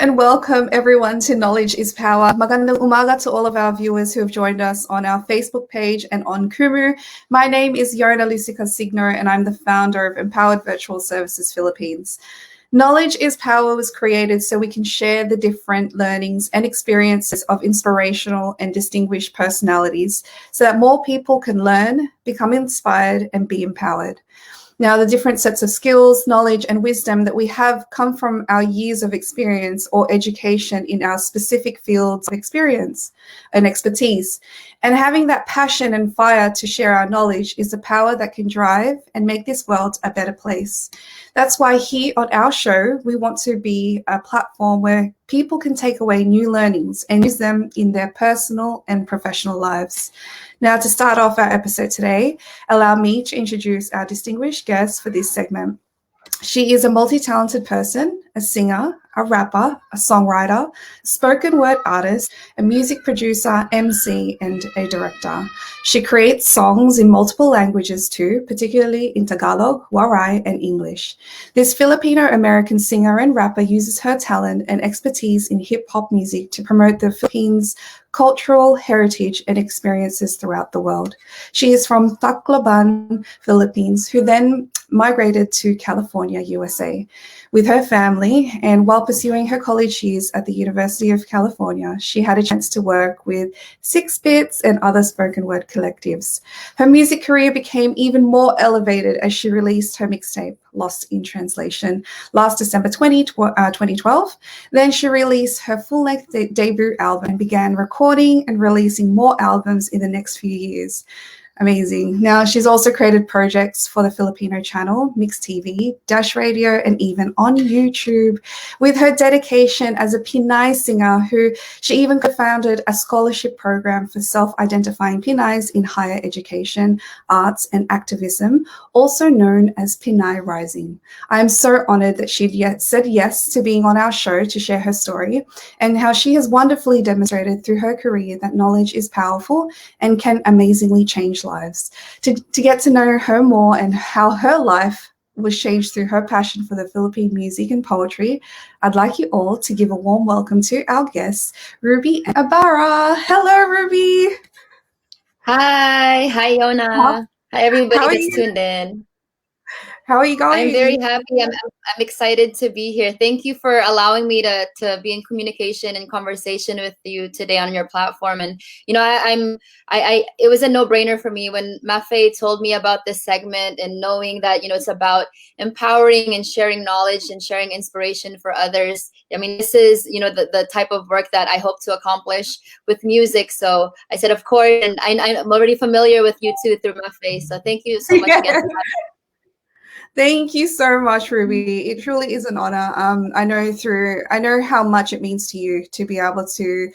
and welcome everyone to Knowledge is Power. Magandang umaga to all of our viewers who have joined us on our Facebook page and on Kumu. My name is Yona Lucica Signo and I'm the founder of Empowered Virtual Services Philippines. Knowledge is Power was created so we can share the different learnings and experiences of inspirational and distinguished personalities so that more people can learn, become inspired, and be empowered. Now, the different sets of skills, knowledge, and wisdom that we have come from our years of experience or education in our specific fields of experience and expertise. And having that passion and fire to share our knowledge is the power that can drive and make this world a better place. That's why here on our show, we want to be a platform where people can take away new learnings and use them in their personal and professional lives. Now, to start off our episode today, allow me to introduce our distinguished guest for this segment. She is a multi-talented person, a singer, a rapper, a songwriter, spoken word artist, a music producer, MC, and a director. She creates songs in multiple languages too, particularly in Tagalog, Waray, and English. This Filipino-American singer and rapper uses her talent and expertise in hip-hop music to promote the Philippines' cultural heritage and experiences throughout the world. She is from Tacloban, Philippines, who then migrated to California, USA, with her family. And while pursuing her college years at the University of California, she had a chance to work with 6-Bits and other spoken word collectives. Her music career became even more elevated as she released her mixtape, Lost in Translation, last December 2012. Then she released her full-length debut album and began recording and releasing more albums in the next few years. Amazing. Now, she's also created projects for the Filipino channel, Mix TV, Dash Radio, and even on YouTube. With her dedication as a Pinay singer, who she even co-founded a scholarship program for self-identifying Pinays in higher education, arts, and activism, also known as Pinays Rising. I am so honored that she said yes to being on our show to share her story and how she has wonderfully demonstrated through her career that knowledge is powerful and can amazingly change lives. To get to know her more and how her life was changed through her passion for the Philippine music and poetry, I'd like you all to give a warm welcome to our guest, Ruby Ibarra. Hello, Ruby. Hi, Yona. Hi, everybody that's you? tuned in. How are you going? I'm very happy. I'm excited to be here. Thank you for allowing me to be in communication and conversation with you today on your platform. And it was a no-brainer for me when Mafe told me about this segment, and knowing that it's about empowering and sharing knowledge and sharing inspiration for others. I mean, this is the type of work that I hope to accomplish with music. So I said, of course, and I'm already familiar with you too through Mafe. So thank you so much again for having me. Thank you so much, Ruby. It truly is an honor. I know how much it means to you to be able to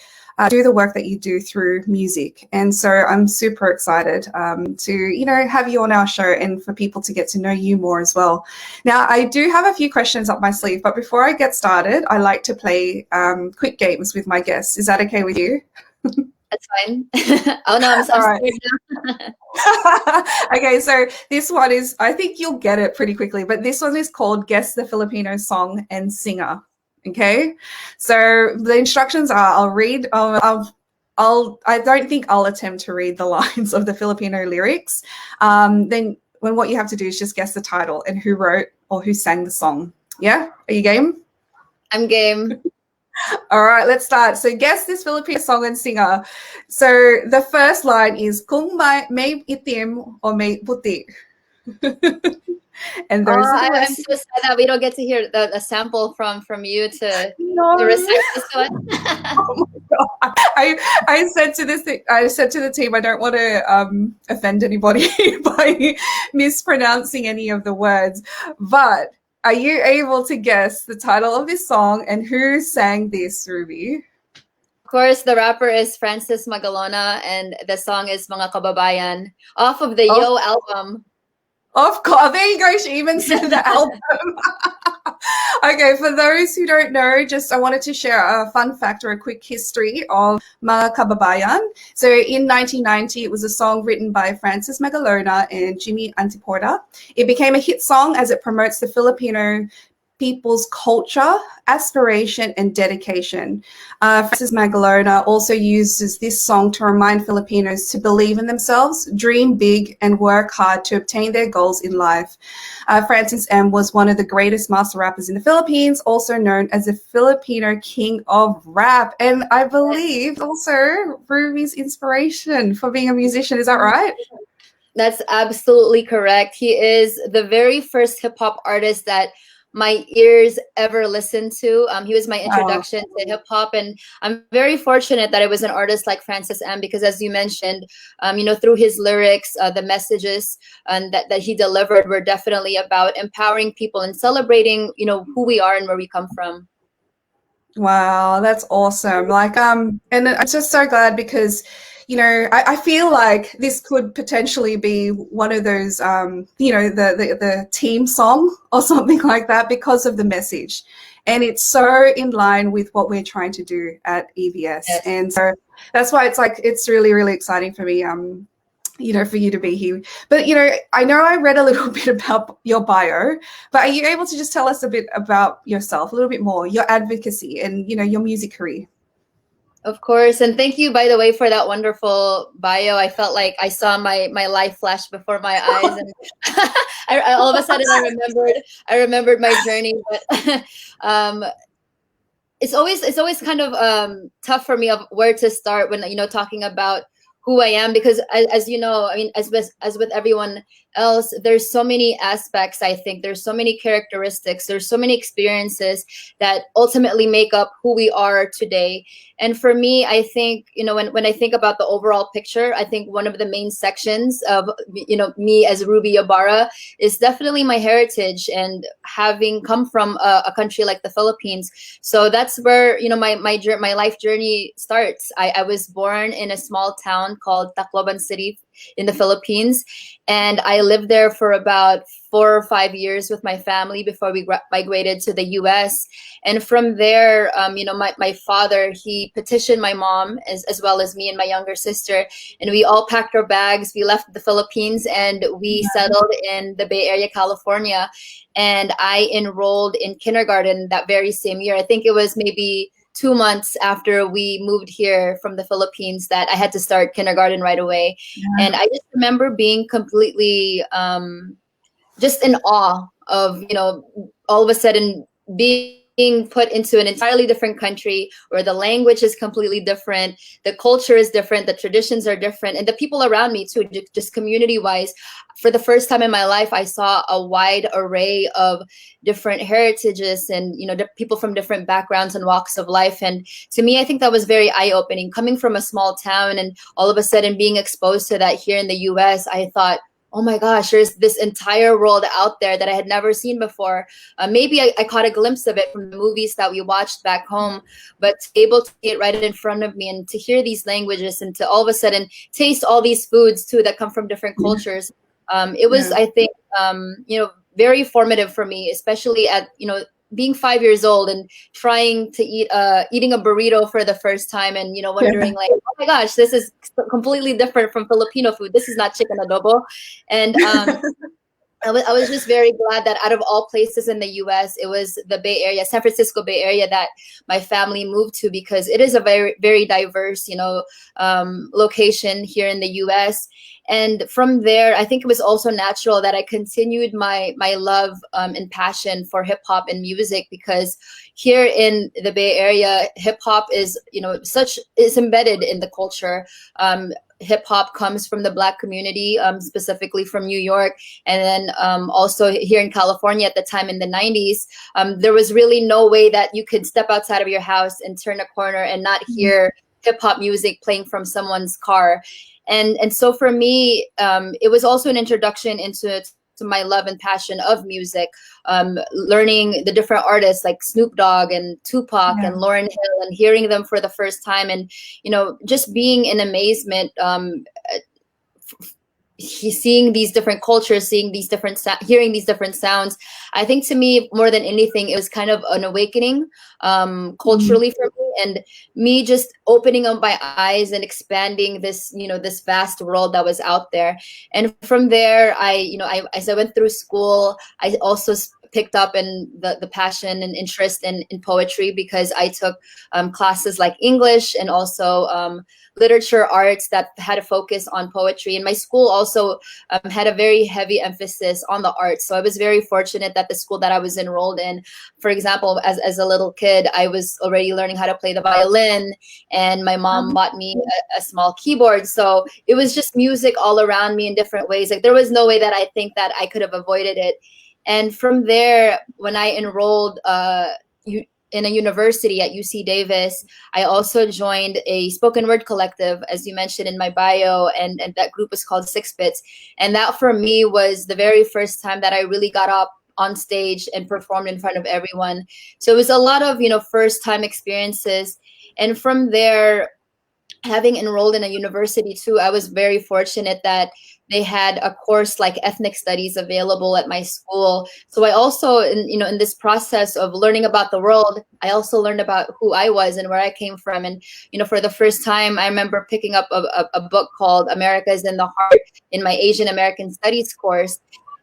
do the work that you do through music. And so I'm super excited to, have you on our show and for people to get to know you more as well. Now, I do have a few questions up my sleeve, but before I get started, I like to play quick games with my guests. Is that okay with you? That's fine. Oh no, I'm sorry. Okay, so this one is, I think you'll get it pretty quickly, but this one is called Guess the Filipino Song and Singer. Okay, so the instructions are, I don't think I'll attempt to read the lines of the Filipino lyrics. Then what you have to do is just guess the title and who wrote or who sang the song. Yeah, are you game? I'm game. All right, let's start. So guess this Filipino song and singer. So the first line is Kung may itim o may puti. And those are the rest. I'm so sad that we don't get to hear the sample from you to recite this one. Oh my God. I said to the team, I don't want to offend anybody by mispronouncing any of the words, but are you able to guess the title of this song and who sang this, Ruby? Of course, the rapper is Francis Magalona, and the song is Ma Kababayan, off of the Yo album. Of course, there you go. She even said the album. Okay, for those who don't know, I wanted to share a fun fact or a quick history of Ma Kababayan. So in 1990, it was a song written by Francis Magalona and Jimmy Antiporta. It became a hit song as it promotes the Filipino people's culture, aspiration, and dedication. Francis Magalona also uses this song to remind Filipinos to believe in themselves, dream big, and work hard to obtain their goals in life. Francis M was one of the greatest master rappers in the Philippines, also known as the Filipino king of rap. And I believe also Ruby's inspiration for being a musician. Is that right? That's absolutely correct. He is the very first hip hop artist that my ears ever listened to. He was my introduction to hip hop, and I'm very fortunate that it was an artist like Francis M. Because, as you mentioned, through his lyrics, the messages and that he delivered were definitely about empowering people and celebrating, who we are and where we come from. Wow, that's awesome. And I'm just so glad because, I feel like this could potentially be one of those, the team song or something like that because of the message. And it's so in line with what we're trying to do at EVS. Yes. And so that's why it's really, really exciting for me. For you to be here. But, I know I read a little bit about your bio, but are you able to just tell us a bit about yourself, a little bit more, your advocacy and, your music career? Of course. And thank you, by the way, for that wonderful bio. I felt like I saw my life flash before my eyes. And I all of a sudden I remembered my journey. But it's always kind of tough for me of where to start when, talking about who I am, because as you know, I mean, as with everyone else, there's so many aspects. I think there's so many characteristics, there's so many experiences that ultimately make up who we are today. And for me, I think, when I think about the overall picture, I think one of the main sections of, me as Ruby Ibarra is definitely my heritage and having come from a country like the Philippines. So that's where, my life journey starts. I was born in a small town called Tacloban City in the Philippines. And I lived there for about 4 or 5 years with my family before we migrated to the US. And from there, my father, he petitioned my mom as well as me and my younger sister. And we all packed our bags. We left the Philippines and we settled in the Bay Area, California. And I enrolled in kindergarten that very same year. I think it was maybe 2 months after we moved here from the Philippines that I had to start kindergarten right away. Yeah. And I just remember being completely just in awe of, all of a sudden being put into an entirely different country where the language is completely different, the culture is different, the traditions are different, and the people around me too, just community-wise. For the first time in my life, I saw a wide array of different heritages and, people from different backgrounds and walks of life. And to me, I think that was very eye-opening. Coming from a small town and all of a sudden being exposed to that here in the US, I thought, oh my gosh, there's this entire world out there that I had never seen before. Maybe I caught a glimpse of it from the movies that we watched back home, but to be able to see it right in front of me and to hear these languages and to all of a sudden taste all these foods too that come from different cultures. It was, I think, very formative for me, especially at, being 5 years old and trying to eating a burrito for the first time and, wondering like, oh my gosh, this is completely different from Filipino food. This is not chicken adobo. And I was just very glad that out of all places in the US, it was the Bay Area, San Francisco Bay Area that my family moved to, because it is a very, very diverse, location here in the US. And from there, I think it was also natural that I continued my love and passion for hip hop and music, because here in the Bay Area, hip hop is, is embedded in the culture. Hip hop comes from the Black community, specifically from New York. And then also here in California at the time in the 90s, there was really no way that you could step outside of your house and turn a corner and not hear hip hop music playing from someone's car. And so for me, it was also an introduction into my love and passion of music, learning the different artists like Snoop Dogg and Tupac and Lauryn Hill, and hearing them for the first time, and just being in amazement, seeing these different cultures, hearing these different sounds. I think to me, more than anything, it was kind of an awakening culturally for me, and me just opening up my eyes and expanding this, this vast world that was out there. And from there, as I went through school, I also picked up in the passion and interest in poetry because I took classes like English and also literature arts that had a focus on poetry. And my school also had a very heavy emphasis on the arts. So I was very fortunate that the school that I was enrolled in, for example, as a little kid, I was already learning how to play the violin, and my mom bought me a small keyboard. So it was just music all around me in different ways. Like there was no way that I think that I could have avoided it. And from there, when I enrolled in a university at UC Davis, I also joined a spoken word collective, as you mentioned in my bio, and that group was called Six Bits. And that for me was the very first time that I really got up on stage and performed in front of everyone. So it was a lot of, first time experiences. And from there, having enrolled in a university too, I was very fortunate that they had a course like ethnic studies available at my school. So I also, in this process of learning about the world, I also learned about who I was and where I came from. And, for the first time, I remember picking up a book called America is in the Heart in my Asian American Studies course.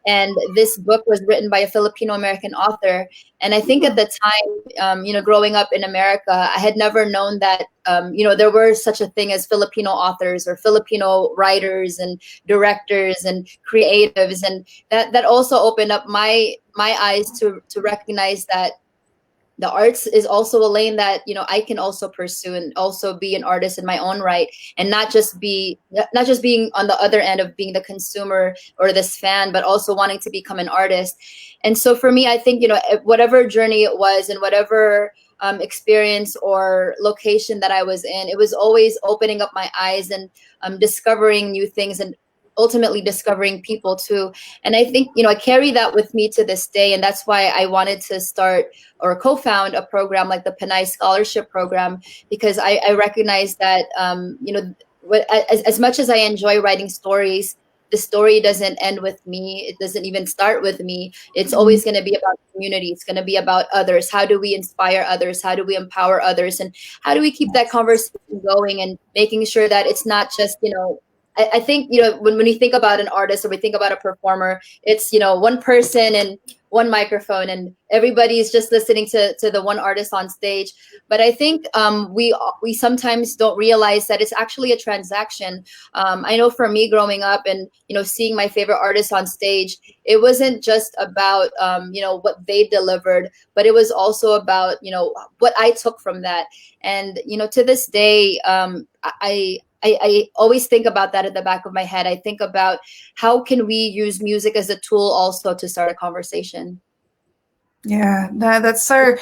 And this book was written by a Filipino American author. And I think at the time, growing up in America, I had never known that, there were such a thing as Filipino authors or Filipino writers and directors and creatives. And that also opened up my eyes to recognize that the arts is also a lane that I can also pursue and also be an artist in my own right, and not just being on the other end of being the consumer or this fan, but also wanting to become an artist. And so for me, I think whatever journey it was and whatever experience or location that I was in, it was always opening up my eyes and discovering new things and ultimately discovering people too. And I think, I carry that with me to this day. And that's why I wanted to start or co-found a program like the Pinays Scholarship Program, because I recognize that, as much as I enjoy writing stories, the story doesn't end with me. It doesn't even start with me. It's always going to be about community. It's going to be about others. How do we inspire others? How do we empower others? And how do we keep that conversation going and making sure that it's not just, I think, when you think about an artist or we think about a performer, it's, one person and one microphone and everybody's just listening to the one artist on stage. But I think we sometimes don't realize that it's actually a transaction. I know for me growing up and, seeing my favorite artists on stage, it wasn't just about, what they delivered, but it was also about, what I took from that. And, to this day, I always think about that at the back of my head. I think about how can we use music as a tool also to start a conversation. Yeah, no, that's so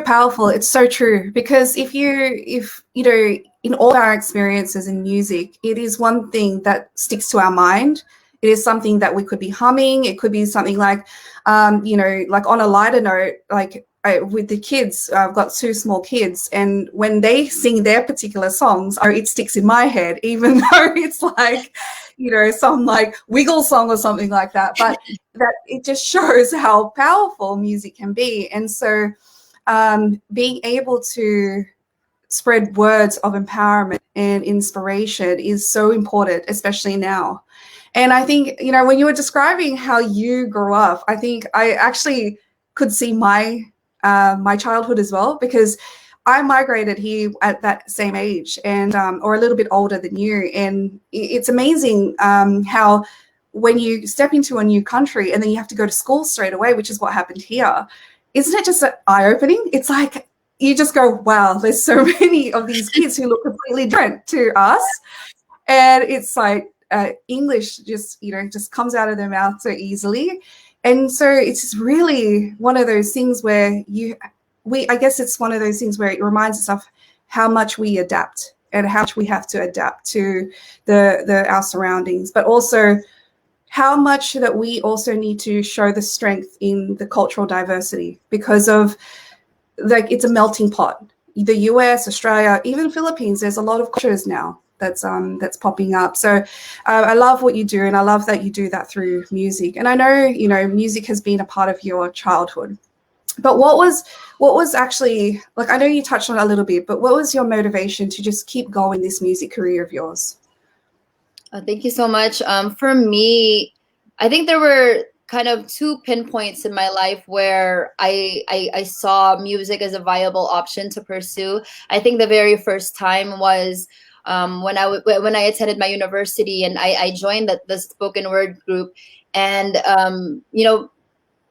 powerful. It's so true, because if in all our experiences in music, it is one thing that sticks to our mind. It is something that we could be humming. It could be something like, like on a lighter note, like with the kids, I've got two small kids, and when they sing their particular songs, it sticks in my head, even though it's like, some like wiggle song or something like that. But that it just shows how powerful music can be. And so being able to spread words of empowerment and inspiration is so important, especially now. And I think, when you were describing how you grew up, I think I actually could see my childhood as well, because I migrated here at that same age and or a little bit older than you. And it's amazing how when you step into a new country and then you have to go to school straight away, which is what happened here, isn't it just eye-opening? It's like you just go, wow, there's so many of these kids who look completely different to us. And it's like English just comes out of their mouth so easily. And so it's really one of those things where I guess it's one of those things where it reminds us of how much we adapt and how much we have to adapt to our surroundings, but also how much that we also need to show the strength in the cultural diversity, because of like it's a melting pot. The US, Australia, even Philippines, there's a lot of cultures now that's popping up. So I love what you do, and I love that you do that through music. And I know, music has been a part of your childhood. But what was actually, like, I know you touched on it a little bit, but what was your motivation to just keep going this music career of yours? Thank you so much. For me, I think there were kind of two pinpoints in my life where I saw music as a viable option to pursue. I think the very first time was when I attended my university, and I joined the spoken word group, and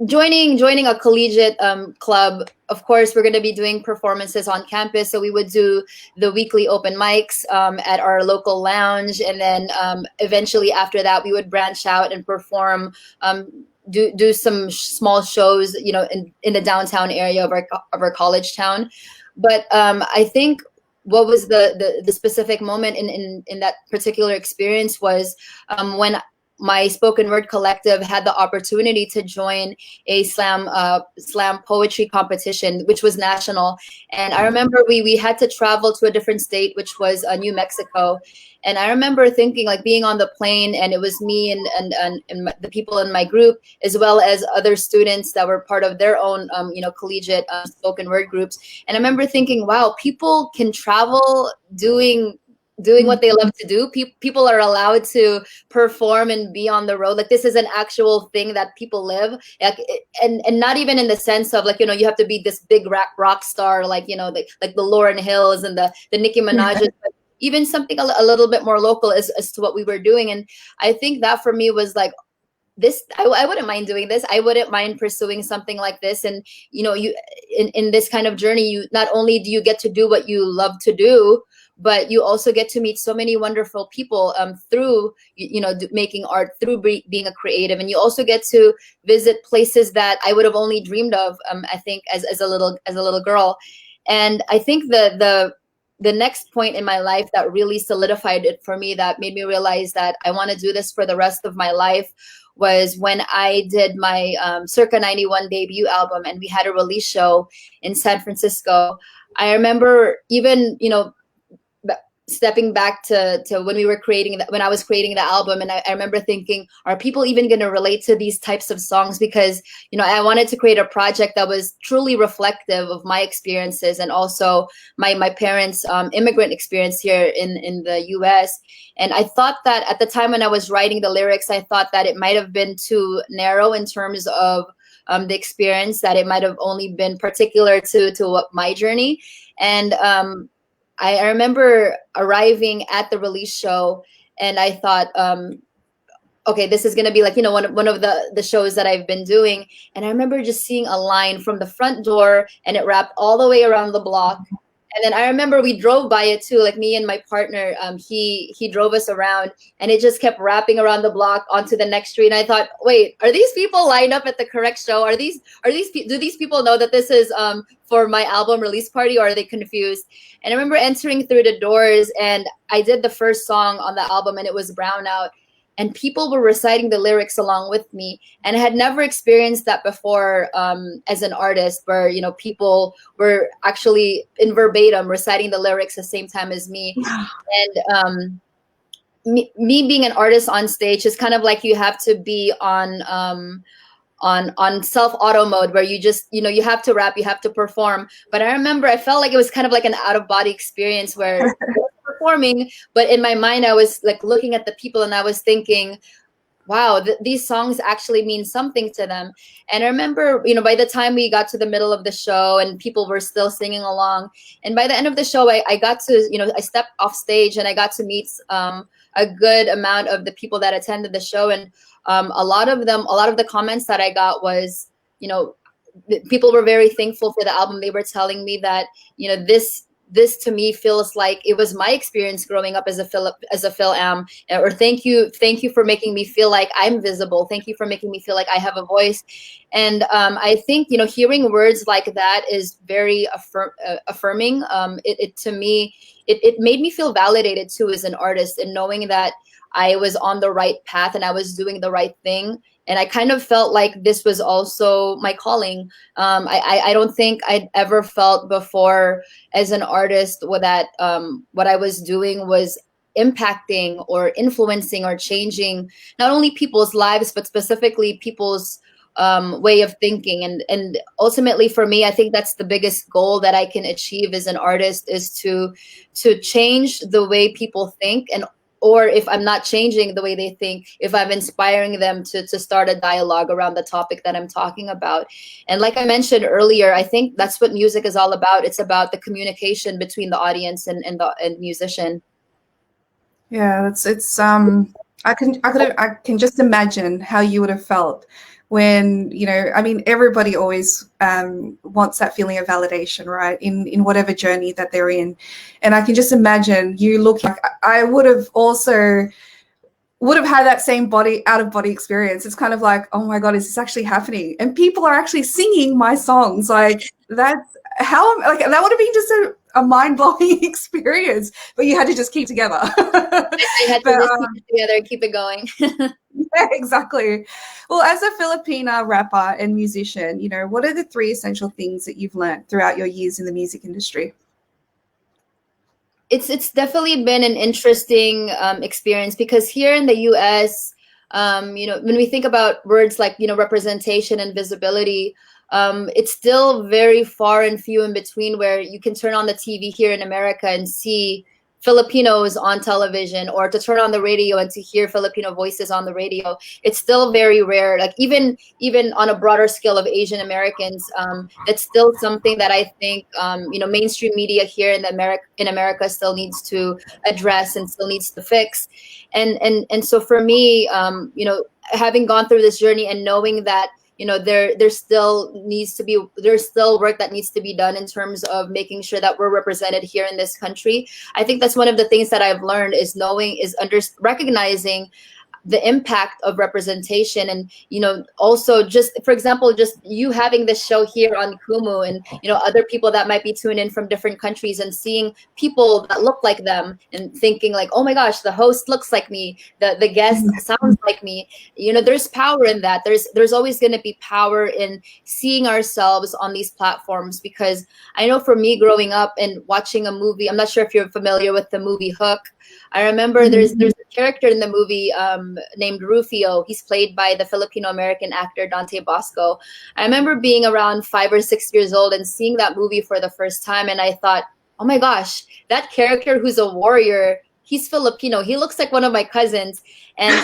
joining a collegiate club. Of course, we're going to be doing performances on campus, so we would do the weekly open mics at our local lounge, and then eventually after that we would branch out and perform, do some small shows, in the downtown area of our college town. But I think what was the specific moment in that particular experience was when my spoken word collective had the opportunity to join a slam poetry competition, which was national. And I remember we had to travel to a different state, which was New Mexico. And I remember thinking, like, being on the plane, and it was me and the people in my group, as well as other students that were part of their own collegiate spoken word groups. And I remember thinking, wow, people can travel doing what they love to do. People are allowed to perform and be on the road. Like, this is an actual thing that people live. Like, and not even in the sense of, like, you have to be this big rock star, like, like the Lauryn Hills and the Nicki Minaj's, but even something a little bit more local as to what we were doing. And I think that for me was like, this, I wouldn't mind doing this. I wouldn't mind pursuing something like this. And you in this kind of journey, you not only do you get to do what you love to do, but you also get to meet so many wonderful people through making art, through being a creative. And you also get to visit places that I would have only dreamed of, I think, as a little girl. And I think the next point in my life that really solidified it for me, that made me realize that I want to do this for the rest of my life, was when I did my Circa 91 debut album, and we had a release show in San Francisco. I remember even, stepping back to when I was creating the album, and I remember thinking, are people even going to relate to these types of songs? Because I wanted to create a project that was truly reflective of my experiences, and also my parents' immigrant experience here in the US. And I thought that at the time when I was writing the lyrics, I thought that it might have been too narrow in terms of the experience, that it might have only been particular to what my journey. And I remember arriving at the release show, and I thought, okay, this is going to be like, one of the shows that I've been doing. And I remember just seeing a line from the front door, and it wrapped all the way around the block. And then I remember we drove by it too, like me and my partner, he drove us around, and it just kept wrapping around the block onto the next street. And I thought, wait, are these people lined up at the correct show? Do these people know that this is for my album release party, or are they confused? And I remember entering through the doors, and I did the first song on the album, and it was Brownout. And people were reciting the lyrics along with me. And I had never experienced that before as an artist, where, people were actually in verbatim reciting the lyrics the same time as me. And me being an artist on stage is kind of like, you have to be on self auto mode, where you just, you have to rap, you have to perform. But I remember I felt like it was kind of like an out of body experience, where performing, but in my mind I was like looking at the people, and I was thinking, wow, these songs actually mean something to them. And I remember, by the time we got to the middle of the show, and people were still singing along, and by the end of the show, I got to, I stepped off stage, and I got to meet a good amount of the people that attended the show. And a lot of the comments that I got was, people were very thankful for the album. They were telling me that, this to me feels like it was my experience growing up as a Phil-Am, or thank you for making me feel like I'm visible. Thank you for making me feel like I have a voice. And I think, hearing words like that is very affirming. It to me, it made me feel validated too as an artist, and knowing that I was on the right path and I was doing the right thing. And I kind of felt like this was also my calling. I don't think I'd ever felt before as an artist that what I was doing was impacting or influencing or changing not only people's lives, but specifically people's way of thinking. And ultimately for me, I think that's the biggest goal that I can achieve as an artist, is to change the way people think, and or if I'm not changing the way they think, if I'm inspiring them to start a dialogue around the topic that I'm talking about. And like I mentioned earlier, I think that's what music is all about. It's about the communication between the audience and musician. Yeah, it's I can just imagine how you would have felt when, you know, I mean, everybody always wants that feeling of validation, right? In whatever journey that they're in. And I can just imagine you look like I would have had that same body out of body experience. It's kind of like, oh my God, is this actually happening? And people are actually singing my songs. Like that's how, like that would have been just a mind blowing experience, but you had to just keep together. I had to But, just keep it together and keep it going. yeah, exactly. Well, as a Filipina rapper and musician, you know, what are the 3 essential things that you've learned throughout your years in the music industry? It's definitely been an interesting experience, because here in the US, when we think about words like, representation and visibility, it's still very far and few in between where you can turn on the TV here in America and see Filipinos on television, or to turn on the radio and to hear Filipino voices on the radio. It's still very rare. Like even on a broader scale of Asian Americans, it's still something that I think mainstream media here in America still needs to address and still needs to fix. And so for me, having gone through this journey and knowing that there's still work that needs to be done in terms of making sure that we're represented here in this country. I think that's one of the things that I've learned is recognizing the impact of representation. And also, just for example, just you having this show here on Kumu, and other people that might be tuned in from different countries and seeing people that look like them and thinking like, oh my gosh, the host looks like me, the guest sounds like me. There's power in that. There's always going to be power in seeing ourselves on these platforms, because I know for me growing up and watching a movie, I'm not sure if you're familiar with the movie Hook. I remember there's a character in the movie named Rufio. He's played by the Filipino-American actor Dante Bosco. I remember being around 5 or 6 years old and seeing that movie for the first time, and I thought, oh my gosh, that character who's a warrior, he's Filipino. He looks like one of my cousins. And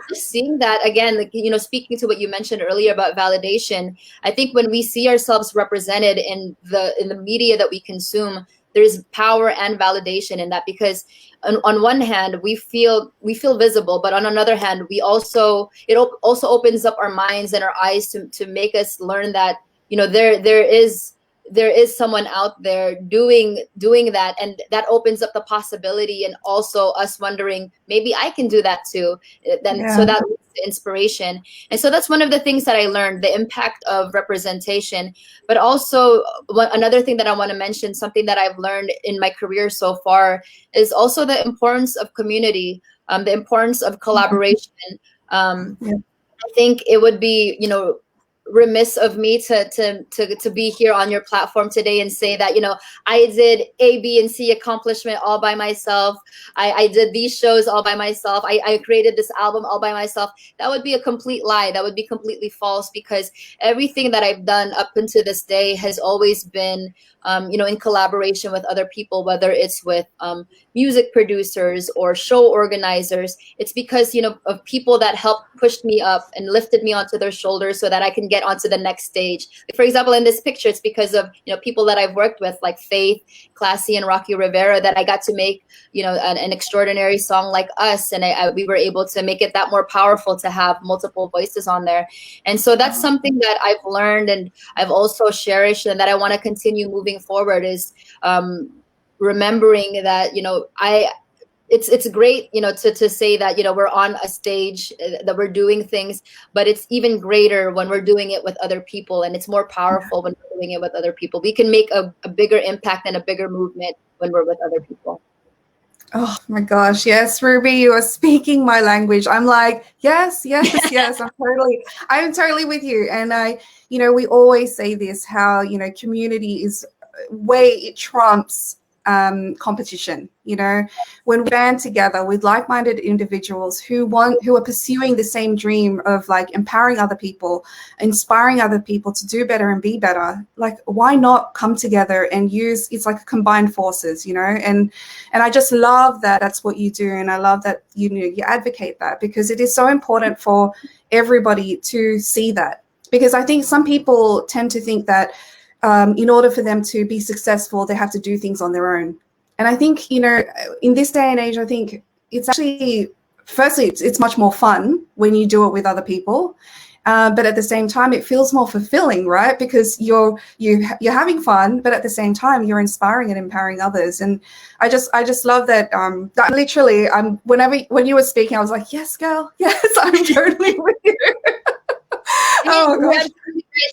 just seeing that again, like, speaking to what you mentioned earlier about validation, I think when we see ourselves represented in the media that we consume, there's power and validation in that, because on one hand we feel visible, but on another hand it also opens up our minds and our eyes to make us learn that there is someone out there doing that, and that opens up the possibility, and also us wondering maybe I can do that too. So that leads to inspiration. And so that's one of the things that I learned, the impact of representation. But also another thing that I want to mention, something that I've learned in my career so far, is also the importance of community, the importance of collaboration. I think it would be remiss of me to be here on your platform today and say that I did A, B, and C accomplishment all by myself. I did these shows all by myself. I created this album all by myself. That would be a complete lie. That would be completely false, because everything that I've done up until this day has always been in collaboration with other people, whether it's with music producers or show organizers. It's because of people that helped push me up and lifted me onto their shoulders so that I can get onto the next stage. Like, for example, in this picture, it's because of people that I've worked with, like Faith, Classy, and Rocky Rivera, that I got to make an extraordinary song like Us, and we were able to make it that more powerful to have multiple voices on there. And so that's something that I've learned and I've also cherished, and that I want to continue moving forward, is remembering that it's great to say that we're on a stage, that we're doing things, but it's even greater when we're doing it with other people, and it's more powerful when we're doing it with other people. We can make a bigger impact and a bigger movement when we're with other people. Oh my gosh, yes, Ruby, you are speaking my language. I'm like, yes. I'm totally with you. And we always say this, how, community is it trumps competition. You know, when we band together with like-minded individuals who are pursuing the same dream of like empowering other people, inspiring other people to do better and be better, like why not come together and use, it's like combined forces, you know? And I just love that that's what you do, and I love that you advocate that, because it is so important for everybody to see that. Because I think some people tend to think that in order for them to be successful, they have to do things on their own. And I think, you know, in this day and age, I think it's actually, firstly, it's much more fun when you do it with other people. But at the same time, it feels more fulfilling, right? Because you're having fun, but at the same time, you're inspiring and empowering others. And I just love that. That literally, when you were speaking, I was like, yes, girl, yes, I'm totally with you. Oh gosh.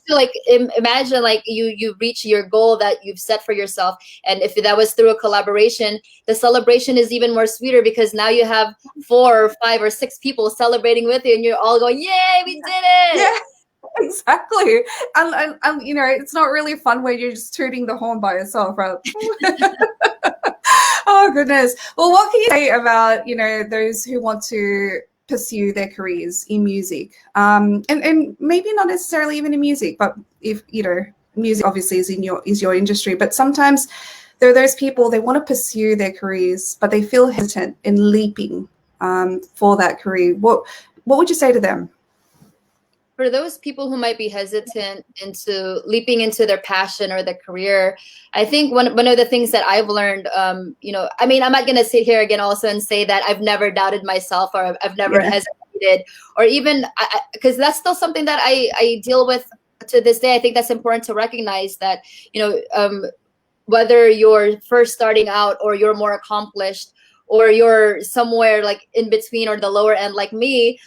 To like imagine like you reach your goal that you've set for yourself, and if that was through a collaboration, the celebration is even more sweeter, because now you have 4 or 5 or 6 people celebrating with you, and you're all going, yay, we did it. Yeah, exactly. And you know, it's not really fun when you're just tooting the horn by yourself, right? Oh goodness. Well, what can you say about, you know, those who want to pursue their careers in music, and maybe not necessarily even in music, but if, you know, music obviously is your industry, but sometimes there are those people, they want to pursue their careers, but they feel hesitant in leaping for that career. What would you say to them? For those people who might be hesitant into leaping into their passion or their career, I think one of the things that I've learned, you know, I mean, I'm not going to sit here again also and say that I've never doubted myself, or I've never hesitated, or even, because that's still something that I deal with to this day. I think that's important to recognize that, you know, whether you're first starting out or you're more accomplished, or you're somewhere like in between or the lower end like me,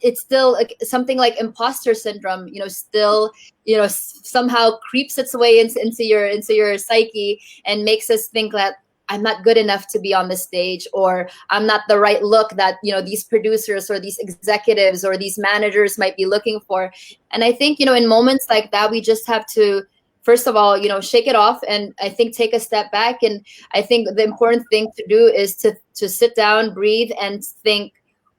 it's still like something like imposter syndrome, you know, still, you know, somehow creeps its way into your psyche and makes us think that I'm not good enough to be on the stage, or I'm not the right look that, you know, these producers or these executives or these managers might be looking for. And I think, you know, in moments like that, we just have to, first of all, you know, shake it off, and I think take a step back. And I think the important thing to do is to sit down, breathe, and think,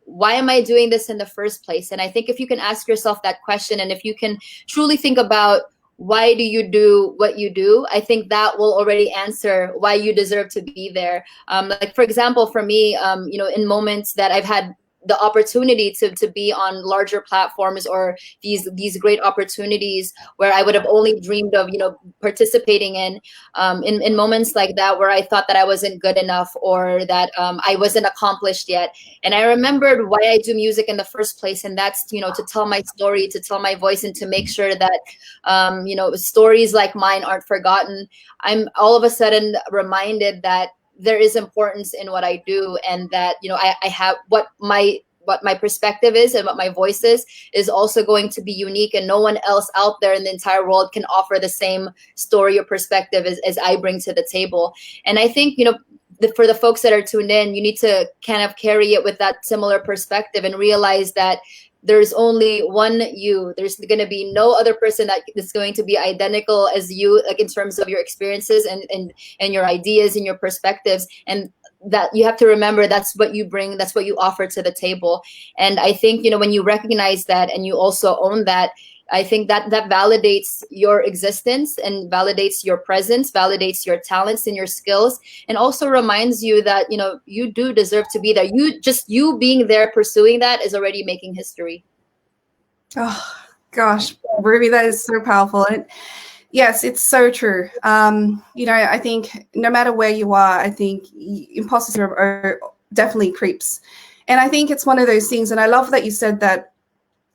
why am I doing this in the first place? And I think if you can ask yourself that question, and if you can truly think about why do you do what you do, I think that will already answer why you deserve to be there. Like, for example, for me, you know, in moments that I've had the opportunity to be on larger platforms, or these great opportunities where I would have only dreamed of, you know, participating in moments like that, where I thought that I wasn't good enough, or that I wasn't accomplished yet. And I remembered why I do music in the first place, and that's, you know, to tell my story, to tell my voice, and to make sure that you know, stories like mine aren't forgotten. I'm all of a sudden reminded that there is importance in what I do, and that, you know, I have what my perspective is and what my voice is also going to be unique, and no one else out there in the entire world can offer the same story or perspective as I bring to the table. And I think, you know, for the folks that are tuned in, you need to kind of carry it with that similar perspective, and realize that there's only one you. There's going to be no other person that is going to be identical as you, like in terms of your experiences and your ideas and your perspectives. And that you have to remember, that's what you bring, that's what you offer to the table. And I think, you know, when you recognize that and you also own that, I think that validates your existence, and validates your presence, validates your talents and your skills, and also reminds you that, you know, you do deserve to be there. You being there pursuing that is already making history. Oh gosh, Ruby, that is so powerful. And yes, it's so true. You know, I think no matter where you are, I think imposter syndrome definitely creeps. And I think it's one of those things, and I love that you said that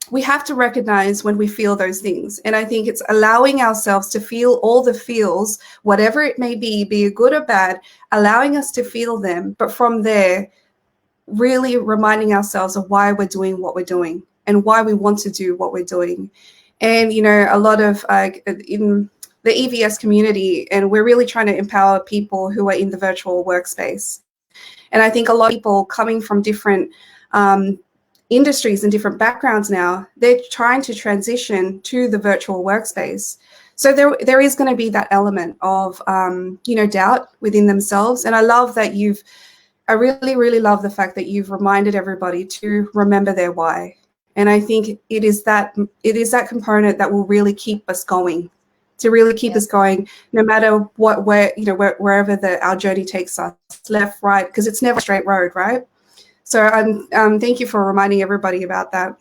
we have to recognize when we feel those things. And I think it's allowing ourselves to feel all the feels, whatever it may be it good or bad, allowing us to feel them. But from there, really reminding ourselves of why we're doing what we're doing and why we want to do what we're doing. And, you know, a lot of in the EVS community, and we're really trying to empower people who are in the virtual workspace. And I think a lot of people coming from different industries and different backgrounds now, they're trying to transition to the virtual workspace. So there is going to be that element of, doubt within themselves. And I love that I really, really love the fact that you've reminded everybody to remember their why. And I think it is that component that will really keep us going, to really keep us going, no matter wherever our journey takes us, left, right, because it's never a straight road, right? So thank you for reminding everybody about that.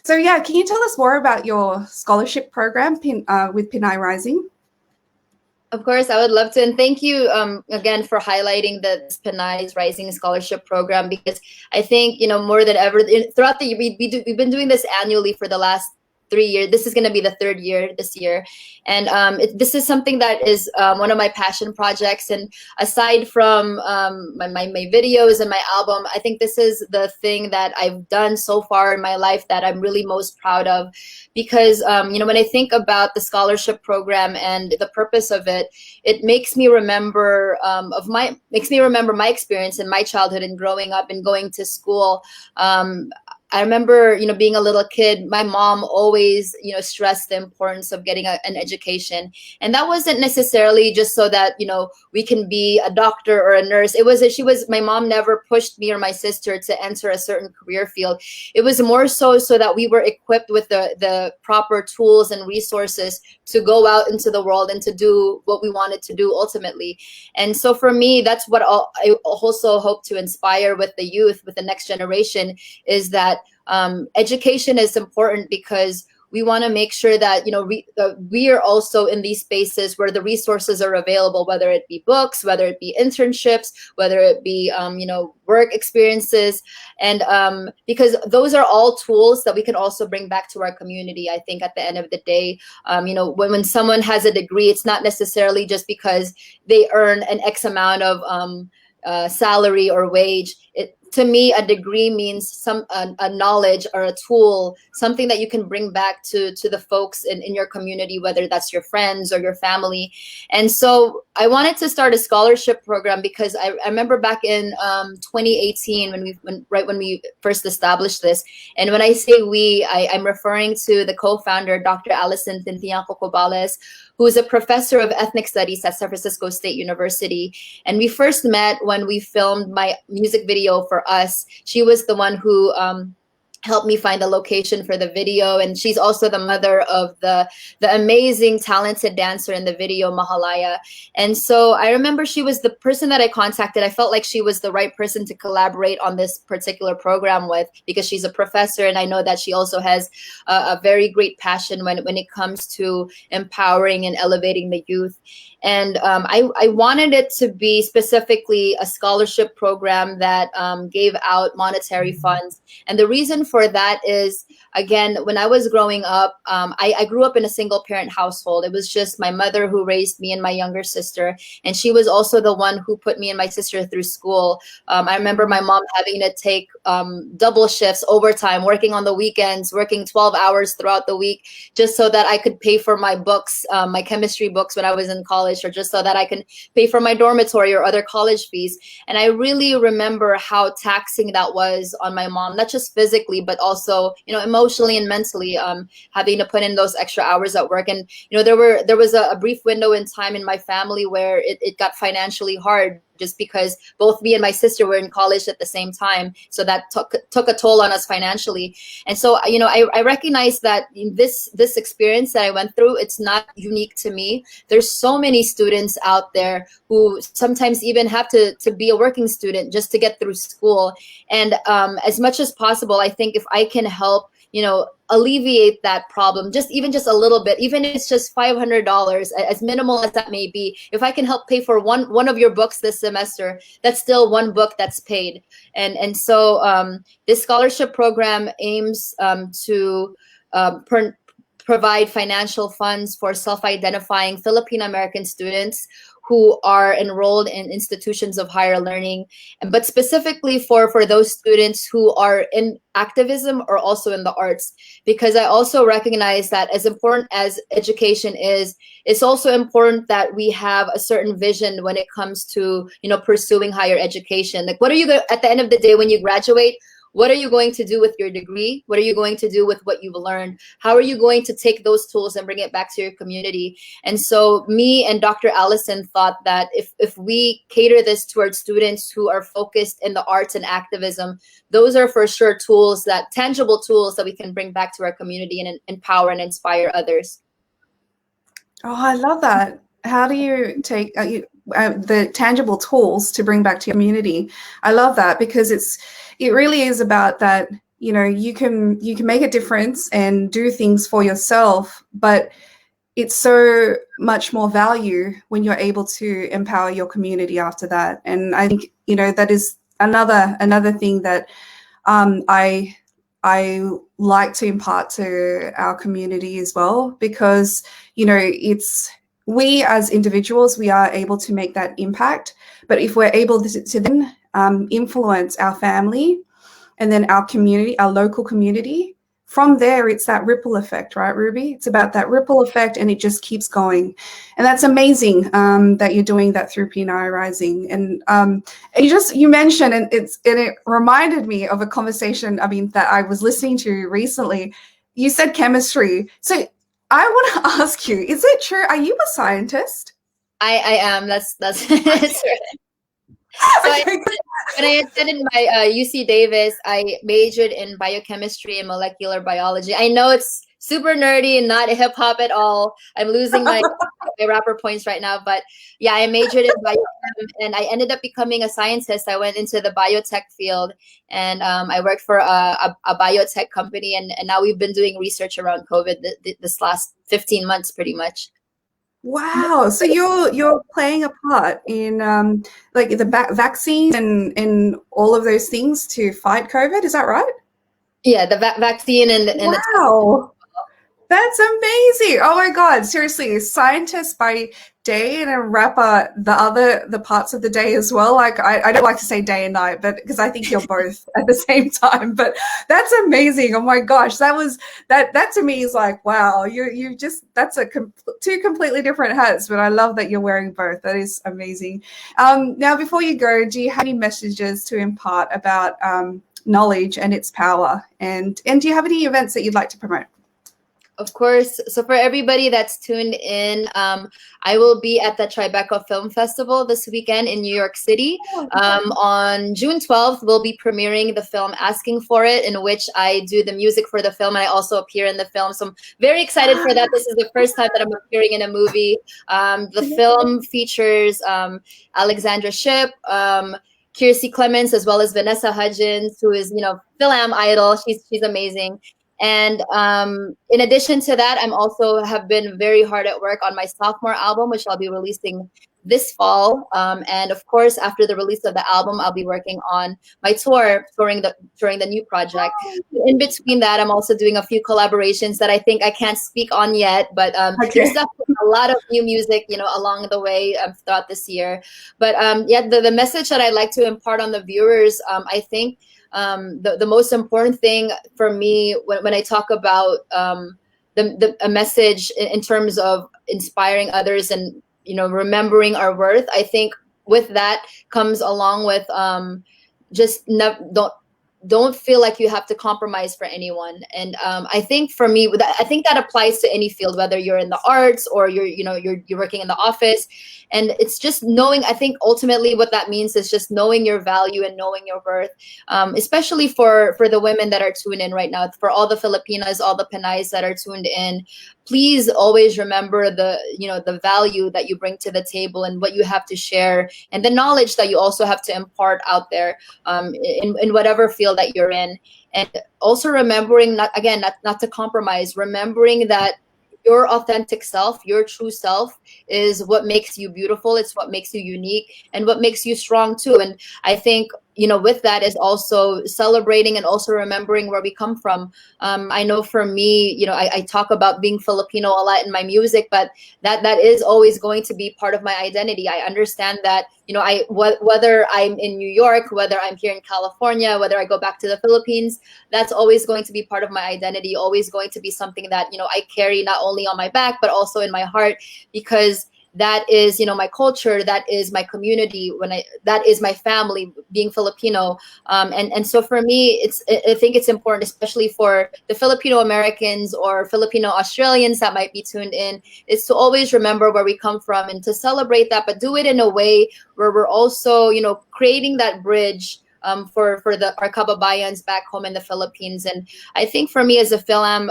So yeah, can you tell us more about your scholarship program with Pinays Rising? Of course, I would love to. And thank you again for highlighting the Pinays Rising Scholarship Program, because I think, more than ever, throughout the year, we've been doing this annually for the last 3 years. This is going to be the 3rd year this year. And this is something that is one of my passion projects. And aside from my videos and my album, I think this is the thing that I've done so far in my life that I'm really most proud of. Because, when I think about the scholarship program and the purpose of it, it makes me remember my experience in my childhood and growing up and going to school. I remember, being a little kid, my mom always, stressed the importance of getting an education. And that wasn't necessarily just so that, we can be a doctor or a nurse. My mom never pushed me or my sister to enter a certain career field. It was more so that we were equipped with the proper tools and resources to go out into the world and to do what we wanted to do ultimately. And so for me, that's what I also hope to inspire with the youth, with the next generation, is that education is important, because we want to make sure that we are also in these spaces where the resources are available, whether it be books, whether it be internships, whether it be work experiences, and because those are all tools that we can also bring back to our community. I think at the end of the day, when someone has a degree, it's not necessarily just because they earn an X amount of salary or wage. To me, a degree means a knowledge or a tool, something that you can bring back to the folks in your community, whether that's your friends or your family. And so I wanted to start a scholarship program because I remember back in 2018 when we first established this. And when I say we, I'm referring to the co-founder, Dr. Allison Tintian-Cocobales, who is a professor of ethnic studies at San Francisco State University. And we first met when we filmed my music video for Us. She was the one who helped me find the location for the video. And she's also the mother of the amazing, talented dancer in the video, Mahalaya. And so I remember she was the person that I contacted. I felt like she was the right person to collaborate on this particular program with, because she's a professor. And I know that she also has a very great passion when it comes to empowering and elevating the youth. And I wanted it to be specifically a scholarship program that gave out monetary funds. And the reason for that is, again, when I was growing up, I grew up in a single parent household. It was just my mother who raised me and my younger sister. And she was also the one who put me and my sister through school. I remember my mom having to take double shifts, overtime, working on the weekends, working 12 hours throughout the week, just so that I could pay for my books, my chemistry books when I was in college, or just so that I can pay for my dormitory or other college fees. And I really remember how taxing that was on my mom, not just physically, but also, emotionally and mentally, having to put in those extra hours at work. And, there was a brief window in time in my family where it got financially hard, just because both me and my sister were in college at the same time. So that took a toll on us financially. And so, I recognize that this experience that I went through, it's not unique to me. There's so many students out there who sometimes even have to be a working student just to get through school. And as much as possible, I think if I can help, alleviate that problem, just a little bit, even if it's just $500, as minimal as that may be, if I can help pay for one of your books this semester, that's still one book that's paid. And so this scholarship program aims to provide financial funds for self-identifying Filipino American students who are enrolled in institutions of higher learning, but specifically for those students who are in activism or also in the arts. Because I also recognize that as important as education is, it's also important that we have a certain vision when it comes to, pursuing higher education. Like, what are you at the end of the day when you graduate? what are you going to do with your degree? What are you going to do with what you've learned? How are you going to take those tools and bring it back to your community? And so me and Dr. Allison thought that if we cater this towards students who are focused in the arts and activism, those are for sure tools, that tangible tools that we can bring back to our community and empower and inspire others. Oh, I love that. How do you take the tangible tools to bring back to your community? I love that, because it really is about that. You know, you can make a difference and do things for yourself, but it's so much more value when you're able to empower your community after that. And I think, you know, that is another thing that I like to impart to our community as well, because, you know, we as individuals, we are able to make that impact. But if we're able to then influence our family and then our community, our local community, from there, it's that ripple effect, right, Ruby? It's about that ripple effect, and it just keeps going. And that's amazing that you're doing that through Pinays Rising. And you mentioned, and it reminded me of a conversation, I mean, that I was listening to recently. You said chemistry. So I want to ask you, is it true? Are you a scientist? I am. That's that's right. So when I attended my UC Davis, I majored in biochemistry and molecular biology. I know it's super nerdy and not hip hop at all. I'm losing my rapper points right now, but yeah, I majored in biochem, and I ended up becoming a scientist. I went into the biotech field, and I worked for a biotech company, and now we've been doing research around COVID this last 15 months, pretty much. Wow. So you're playing a part in like the vaccine and all of those things to fight COVID. Is that right? Yeah, the vaccine and wow. That's amazing. Oh my God. Seriously, scientist by day and a rapper the parts of the day as well. Like I don't like to say day and night, but because I think you're both at the same time. But that's amazing. Oh my gosh. That to me is like, wow, you just, that's two completely different hats, but I love that you're wearing both. That is amazing. Now before you go, do you have any messages to impart about knowledge and its power? And do you have any events that you'd like to promote? Of course. So for everybody that's tuned in, I will be at the Tribeca Film Festival this weekend in New York City. On June 12th, we'll be premiering the film Asking for It, in which I do the music for the film, and I also appear in the film. So I'm very excited for that. This is the first time that I'm appearing in a movie. The film features Alexandra Shipp, Kiersey Clements, as well as Vanessa Hudgens, who is, you know, Film idol. She's amazing. And in addition to that, I'm also have been very hard at work on my sophomore album, which I'll be releasing this fall. And of course, after the release of the album, I'll be working on my touring the new project. In between that, I'm also doing a few collaborations that I think I can't speak on yet, but there's definitely a lot of new music, you know, along the way throughout this year. But yeah, the message that I'd like to impart on the viewers, I think, the most important thing for me when I talk about a message in terms of inspiring others and, you know, remembering our worth, I think with that comes along with just don't feel like you have to compromise for anyone. And I think for me, I think that applies to any field, whether you're in the arts or you're working in the office. And it's just knowing, I think ultimately what that means is just knowing your value and knowing your worth, especially for the women that are tuned in right now, for all the Filipinas, all the Pinays that are tuned in. Please always remember the value that you bring to the table and what you have to share, and the knowledge that you also have to impart out there in whatever field that you're in. And also remembering not to compromise, remembering that your authentic self, your true self, is what makes you beautiful. It's what makes you unique and what makes you strong too. And I think, you know, with that is also celebrating and also remembering where we come from. I know for me, you know, I talk about being Filipino a lot in my music, but that is always going to be part of my identity. I understand that, you know, whether I'm in New York, whether I'm here in California, whether I go back to the Philippines, that's always going to be part of my identity, always going to be something that, you know, I carry not only on my back, but also in my heart, because that is, you know, my culture, that is my community, that is my family, being Filipino. And so for me, I think it's important, especially for the Filipino Americans or Filipino Australians that might be tuned in, is to always remember where we come from and to celebrate that, but do it in a way where we're also, you know, creating that bridge for our kababayans back home in the Philippines. And I think for me as a Philam,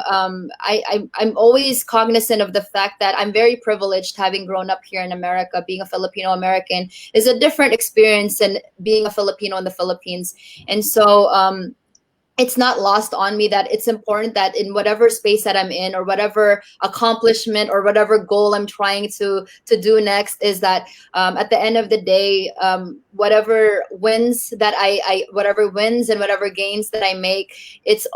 I'm always cognizant of the fact that I'm very privileged, having grown up here in America. Being a Filipino American is a different experience than being a Filipino in the Philippines. And so it's not lost on me that it's important that in whatever space that I'm in, or whatever accomplishment or whatever goal I'm trying to do next, is that at the end of the day, whatever wins that whatever wins and whatever gains that I make, it's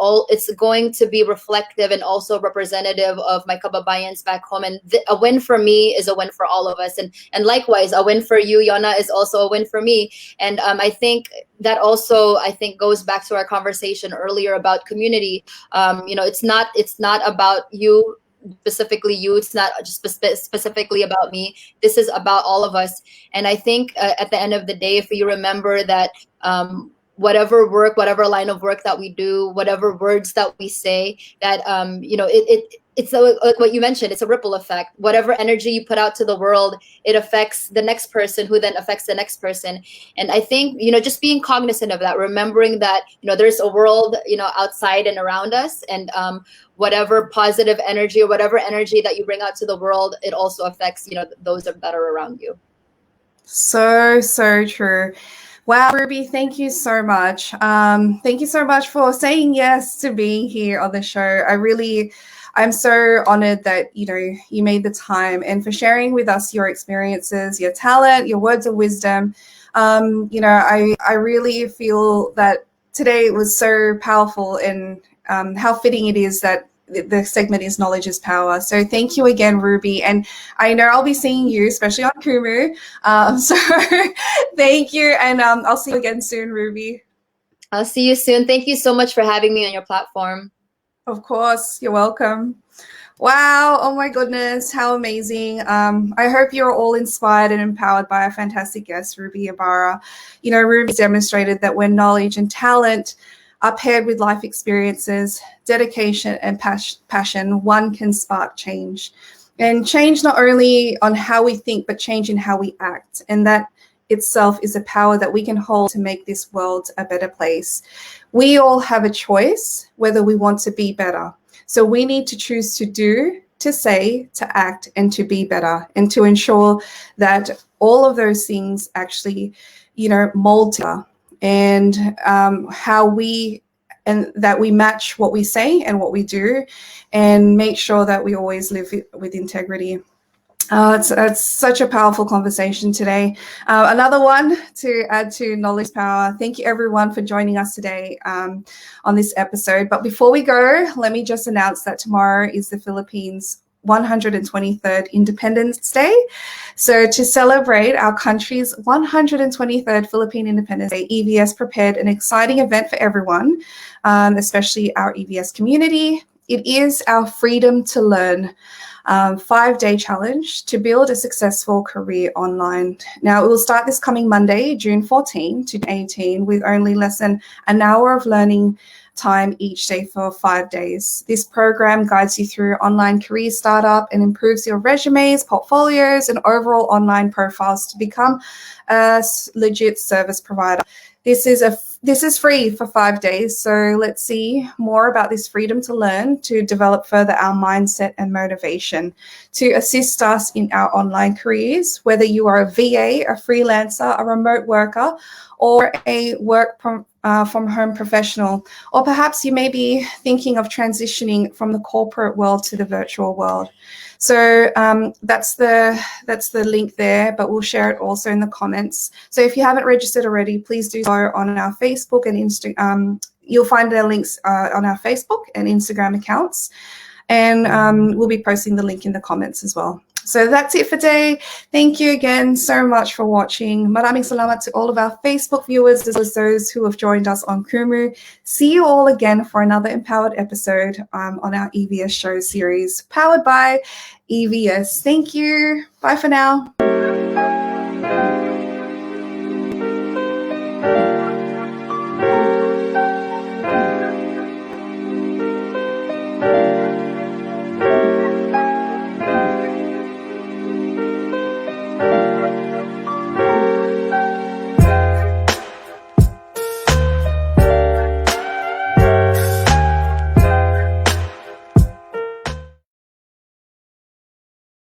going to be reflective and also representative of my kababayans back home. And a win for me is a win for all of us, and likewise, a win for you, Yona, is also a win for me. And I think that also, I think, goes back to our conversation earlier about community. You know, it's not about you, specifically you. It's not just specifically about me. This is about all of us. And I think at the end of the day, if you remember that whatever whatever line of work that we do, whatever words that we say, that you know, it's like what you mentioned, it's a ripple effect. Whatever energy you put out to the world, it affects the next person, who then affects the next person. And I think, you know, just being cognizant of that, remembering that, you know, there's a world, you know, outside and around us, and whatever positive energy or whatever energy that you bring out to the world, it also affects, you know, those that are around you. So true. Wow, Ruby, thank you so much. Thank you so much for saying yes to being here on the show. I'm so honored that, you know, you made the time, and for sharing with us your experiences, your talent, your words of wisdom. You know, I really feel that today was so powerful, and how fitting it is that the segment is Knowledge is Power. So thank you again, Ruby. And I know I'll be seeing you, especially on Kumu. So thank you. And I'll see you again soon, Ruby. I'll see you soon. Thank you so much for having me on your platform. Of course, you're welcome. Wow, oh my goodness, how amazing. I hope you're all inspired and empowered by our fantastic guest, Ruby Ibarra. You know, Ruby's demonstrated that when knowledge and talent are paired with life experiences, dedication, and passion, one can spark change. And change not only on how we think, but change in how we act. And that itself is a power that we can hold to make this world a better place. We all have a choice whether we want to be better. So we need to choose to do, to say, to act, and to be better, and to ensure that all of those things actually, you know, mold together, and that we match what we say and what we do, and make sure that we always live with integrity. It's such a powerful conversation today. Another one to add to Knowledge Power. Thank you everyone for joining us today on this episode. But before we go, let me just announce that tomorrow is the Philippines' 123rd Independence Day. So to celebrate our country's 123rd Philippine Independence Day, EVS prepared an exciting event for everyone, especially our EVS community. It is our Freedom to Learn 5-day challenge to build a successful career online. Now, it will start this coming Monday, June 14 to 18, with only less than an hour of learning time each day for 5 days. This program guides you through online career startup and improves your resumes, portfolios, and overall online profiles to become a legit service provider. This is free for 5 days, so let's see more about this freedom to learn to develop further our mindset and motivation to assist us in our online careers, whether you are a VA, a freelancer, a remote worker, or a work from home professional, or perhaps you may be thinking of transitioning from the corporate world to the virtual world. So that's the link there, but we'll share it also in the comments. So if you haven't registered already, please do so on our Facebook and Instagram. You'll find the links on our Facebook and Instagram accounts. And we'll be posting the link in the comments as well. So that's it for today. Thank you again so much for watching. Maraming salamat to all of our Facebook viewers as well as those who have joined us on Kumu. See you all again for another Empowered episode on our EVS show series powered by EVS. Thank you. Bye for now.